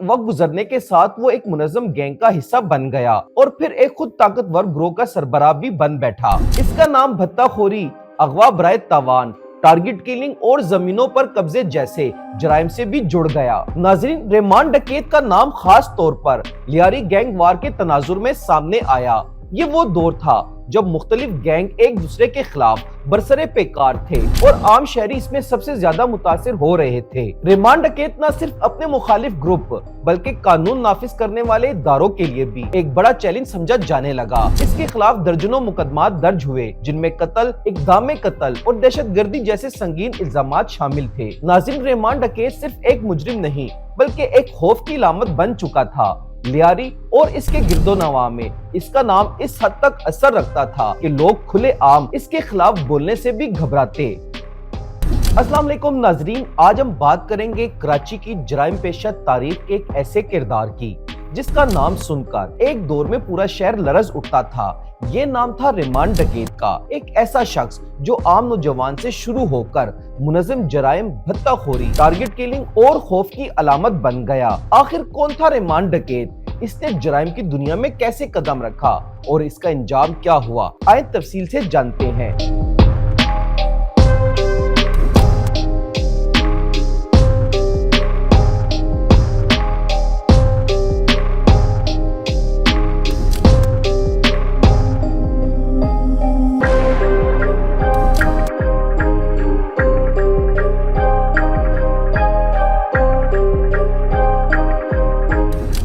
वक्त गुजरने के साथ वो एक मुनज़्ज़म गैंग का हिस्सा बन गया और फिर एक खुद ताकतवर ग्रोह का सरबराह भी बन बैठा। इसका नाम भत्ताखोरी, अगवा बराए तावान, टारगेट किलिंग और जमीनों पर कब्जे जैसे जराइम से भी जुड़ गया। नाजरीन, रहमान डकैत का नाम खास तौर पर लियारी गैंग वार के तनाजुर में सामने आया। ये वो दौर था जब मुख्तलिफ गैंग एक दूसरे के खिलाफ बरसरे पेकार थे और आम शहरी इसमें सबसे ज्यादा मुतासिर हो रहे थे। रहमान डकैत न सिर्फ अपने मुखालिफ ग्रुप बल्कि कानून नाफिज करने वाले इदारों के लिए भी एक बड़ा चैलेंज समझा जाने लगा। इसके खिलाफ दर्जनों मुकदमात दर्ज हुए, जिनमें कत्ल, इक़दाम कत्ल और दहशतगर्दी जैसे संगीन इल्जामात शामिल थे। नाज़रीन, रहमान डकैत सिर्फ एक मुजरिम नहीं बल्कि एक खौफ की अलामत बन चुका था। लियारी और इसके गिरदोनवा में इसका नाम इस हद तक असर रखता था कि लोग खुले आम इसके खिलाफ बोलने से भी घबराते। अस्सलाम वालेकुम नाजरीन, आज हम बात करेंगे कराची की जराइम पेशा तारीख के एक ऐसे किरदार की जिसका नाम सुनकर एक दौर में पूरा शहर लरज उठता था। ये नाम था रहमान डकैत का, एक ऐसा शख्स जो आम नौजवान से शुरू होकर मुनज़्ज़म जराइम, भत्ताखोरी, टारगेट किलिंग और खौफ की अलामत बन गया। आखिर कौन था रहमान डकैत? इसने जराइम की दुनिया में कैसे कदम रखा और इसका अंजाम क्या हुआ? आइए तफसील से जानते हैं।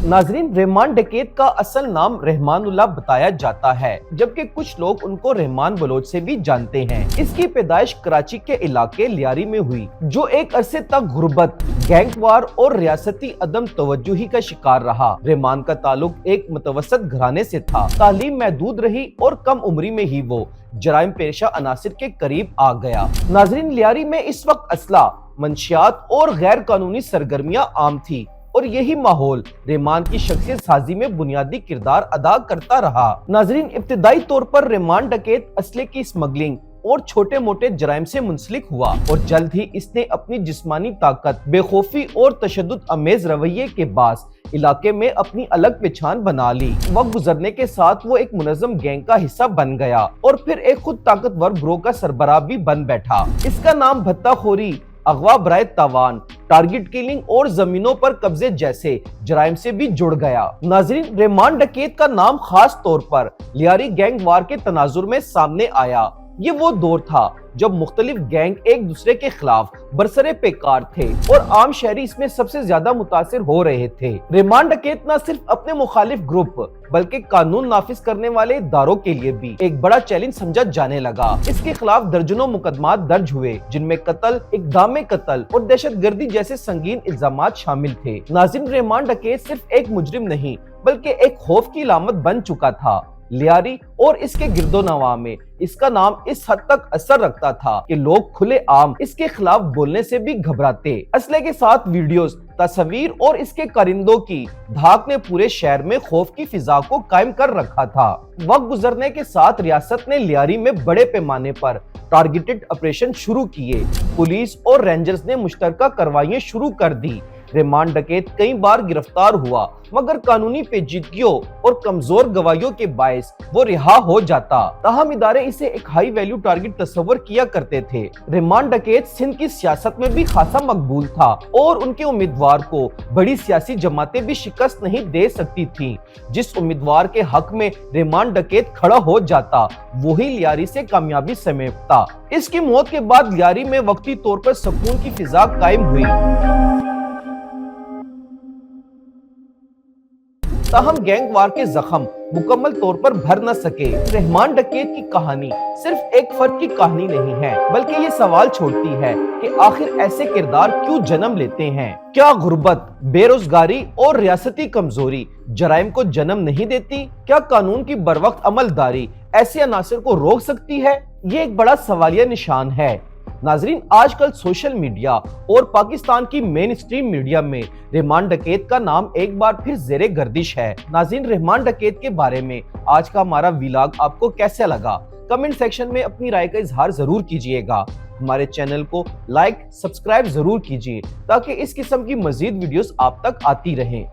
नाजरीन, रहमान डकैत का असल नाम रहमानुल्लाह बताया जाता है, जबकि कुछ लोग उनको रहमान बलोच से भी जानते हैं। इसकी पैदाइश कराची के इलाके लियारी में हुई, जो एक अरसे तक गुर्बत, गैंगवार और रियासती अदम तवज्जुही का शिकार रहा। रहमान का ताल्लुक एक मुतवसत घराने से था। तालीम महदूद रही और कम उम्री में ही वो जराइम पेशा अनासिर के करीब आ गया। नाजरीन, लियारी में इस वक्त असला, मंशियात और गैर कानूनी सरगर्मियां आम थी और यही माहौल रहमान की शख्सियत साजी में बुनियादी किरदार अदा करता रहा। नाजरीन, इब्तिदाई तौर पर रहमान डकैत असले की स्मगलिंग और छोटे मोटे जराइम से मुंसलिक हुआ और जल्द ही इसने अपनी जिस्मानी ताकत, बेखौफी और तशद्दुद अमेज रवैये के बास इलाके में अपनी अलग पहचान बना ली। वक्त गुजरने के साथ वो एक मुनज़्ज़म गैंग का हिस्सा बन गया और फिर एक खुद ताकतवर ग्रोह का सरबराह भी बन बैठा। इसका नाम भत्ताखोरी, अगवा बराए तावान, टारगेट किलिंग और जमीनों पर कब्जे जैसे जराइम से भी जुड़ गया। नाजरीन, रहमान डकैत का नाम खास तौर पर लियारी गैंग वार के तनाजुर में सामने आया। ये वो दौर था जब मुख्तलिफ गैंग एक दूसरे के खिलाफ बरसरे पेकार थे और आम शहरी इसमें सबसे ज्यादा मुतासिर हो रहे थे। रहमान डकैत न सिर्फ अपने मुखालिफ ग्रुप बल्कि कानून नाफिज करने वाले इदारों के लिए भी एक बड़ा चैलेंज समझा जाने लगा। इसके खिलाफ दर्जनों मुकदमात दर्ज हुए, जिनमें कत्ल, इक़दाम कत्ल और दहशतगर्दी जैसे संगीन इल्जामात शामिल थे। नाज़रीन, रहमान डकैत सिर्फ एक मुजरिम नहीं बल्कि एक खौफ की अलामत बन चुका था। लियारी और इसके गिरदोनवा में इसका नाम इस हद तक असर रखता था कि लोग खुले आम इसके खिलाफ बोलने से भी घबराते। असले के साथ वीडियोस, तस्वीर और इसके कारिंदों की धाक ने पूरे शहर में खौफ की फिजा को कायम कर रखा था। वक्त गुजरने के साथ रियासत ने लियारी में बड़े पैमाने पर टारगेटेड ऑपरेशन शुरू किए। पुलिस और रेंजर्स ने मुश्तरका कार्रवाइयां शुरू कर दी। रहमान डकैत कई बार गिरफ्तार हुआ, मगर कानूनी पेचीदगियों और कमजोर गवाहियों के बायस वो रिहा हो जाता। ताहम इदारे इसे एक हाई वैल्यू टारगेट तस्वर किया करते थे। रहमान डकैत सिंध की सियासत में भी खासा मकबूल था और उनके उम्मीदवार को बड़ी सियासी जमातें भी शिकस्त नहीं दे सकती थी। जिस उम्मीदवार के हक में रहमान डकैत खड़ा हो जाता, वही लियारी से कामयाबी समेटता। इसकी मौत के बाद लियारी में वक्ती तौर पर सुकून की फिजा कायम हुई। ताहम गैंग वार के जख्म मुकम्मल तौर पर भर न सके। रहमान डकैत की कहानी सिर्फ एक फर्द की कहानी नहीं है, बल्कि ये सवाल छोड़ती है कि आखिर ऐसे किरदार क्यों जन्म लेते हैं। क्या गुर्बत, बेरोजगारी और रियासती कमजोरी जराइम को जन्म नहीं देती? क्या कानून की बरवक्त अमलदारी ऐसे अनासर को रोक सकती है? ये एक बड़ा सवालिया निशान है। नाजरीन, आजकल सोशल मीडिया और पाकिस्तान की मेन स्ट्रीम मीडिया में रहमान डकैत का नाम एक बार फिर ज़ेरे गर्दिश है। नाजरीन, रहमान डकैत के बारे में आज का हमारा व्लॉग आपको कैसा लगा? कमेंट सेक्शन में अपनी राय का इजहार जरूर कीजिएगा। ہمارے چینل کو لائک سبسکرائب ضرور کیجیے تاکہ اس قسم کی مزید ویڈیوز آپ تک آتی رہیں۔